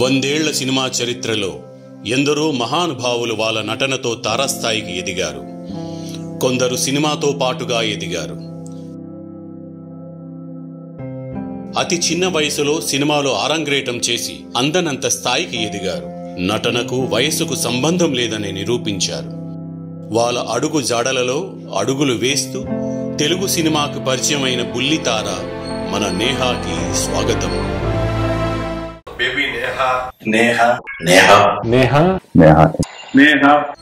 వందేళ్ల సినిమా చరిత్రలో ఎందరో మహానుభావులు వాళ్ళ నటనతో తారాస్థాయికి ఎదిగారు. కొందరు సినిమాతో పాటుగా ఎదిగారు. అతి చిన్న వయసులో సినిమాలో ఆరంగేటం చేసి అందనంత స్థాయికి ఎదిగారు. నటనకు వయసుకు సంబంధం లేదని నిరూపించారు. వాళ్ళ అడుగు జాడలలో అడుగులు వేస్తూ తెలుగు సినిమాకు పరిచయమైన బుల్లితార మన నేహాకి స్వాగతం.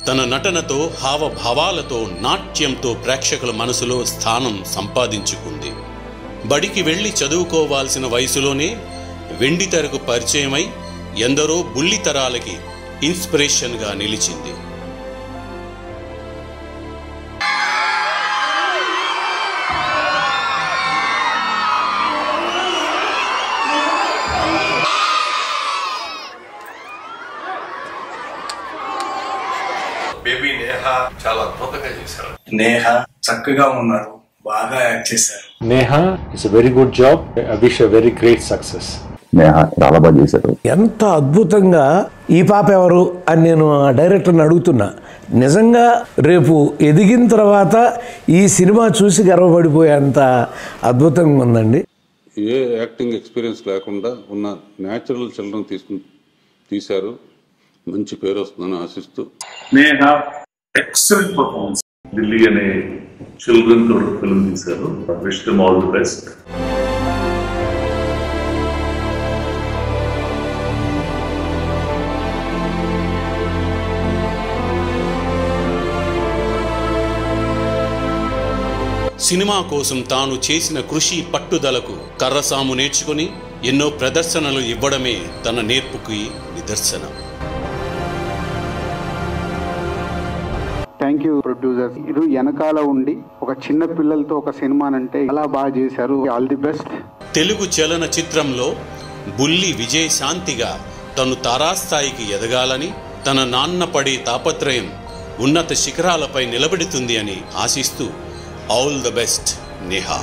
తన నటనతో హావభావాలతో నాట్యంతో ప్రేక్షకుల మనసులో స్థానం సంపాదించుకుంది. బడికి వెళ్లి చదువుకోవాల్సిన వయసులోనే వెండితెరకు పరిచయమై ఎందరో బుల్లితరాలకి ఇన్స్పిరేషన్గా నిలిచింది. బేబీ నేహా చాలా అద్భుతంగా చేశారు. నేహా చక్కగా ఉన్నారు, బాగా యాక్ట్ చేశారు. Neha it's a very good job. I wish a very great success. Neha చాలా బాగా చేశారు. ఎంత అద్భుతంగా ఈ పాప ఎవరు అని నేను ఆ డైరెక్టర్ని అడుగుతున్నా. నిజంగా రేపు ఎదిగిన తర్వాత ఈ సినిమా చూసి గర్వపడిపోయేంత అద్భుతంగా ఉందండి. ఏ యాక్టింగ్ ఎక్స్పీరియన్స్ లేకుండా ఉన్న న్యాచురల్ చిల్డ్రన్ తీశారు. మంచి పేరు వస్తుందని ఆశిస్తూ. Neha excellent performance. ఢిల్లీ అనే చిల్డ్రన్ తో ఫిల్మ్ తీశారు. Wish them all the best. Cinema కోసం తాను చేసిన కృషి పట్టుదలకు కర్రసాము నేర్చుకుని ఎన్నో ప్రదర్శనలు ఇవ్వడమే తన నేర్పుకి నిదర్శనం. Thank you producer. ఇది వెనకాల ఉండి ఒక చిన్న పిల్లలతో ఒక సినిమానంటే చాలా బాగా చేశారు. All the best. తెలుగు చలన చిత్రంలో బుల్లి విజయశాంతిగా తను తారాస్థాయికి ఎదగాలని, తన నాన్న పడే తాపత్రయం ఉన్నత శిఖరాలపై నిలబెడుతుంది అని ఆశిస్తూ ఆల్ ద బెస్ట్ నేహా.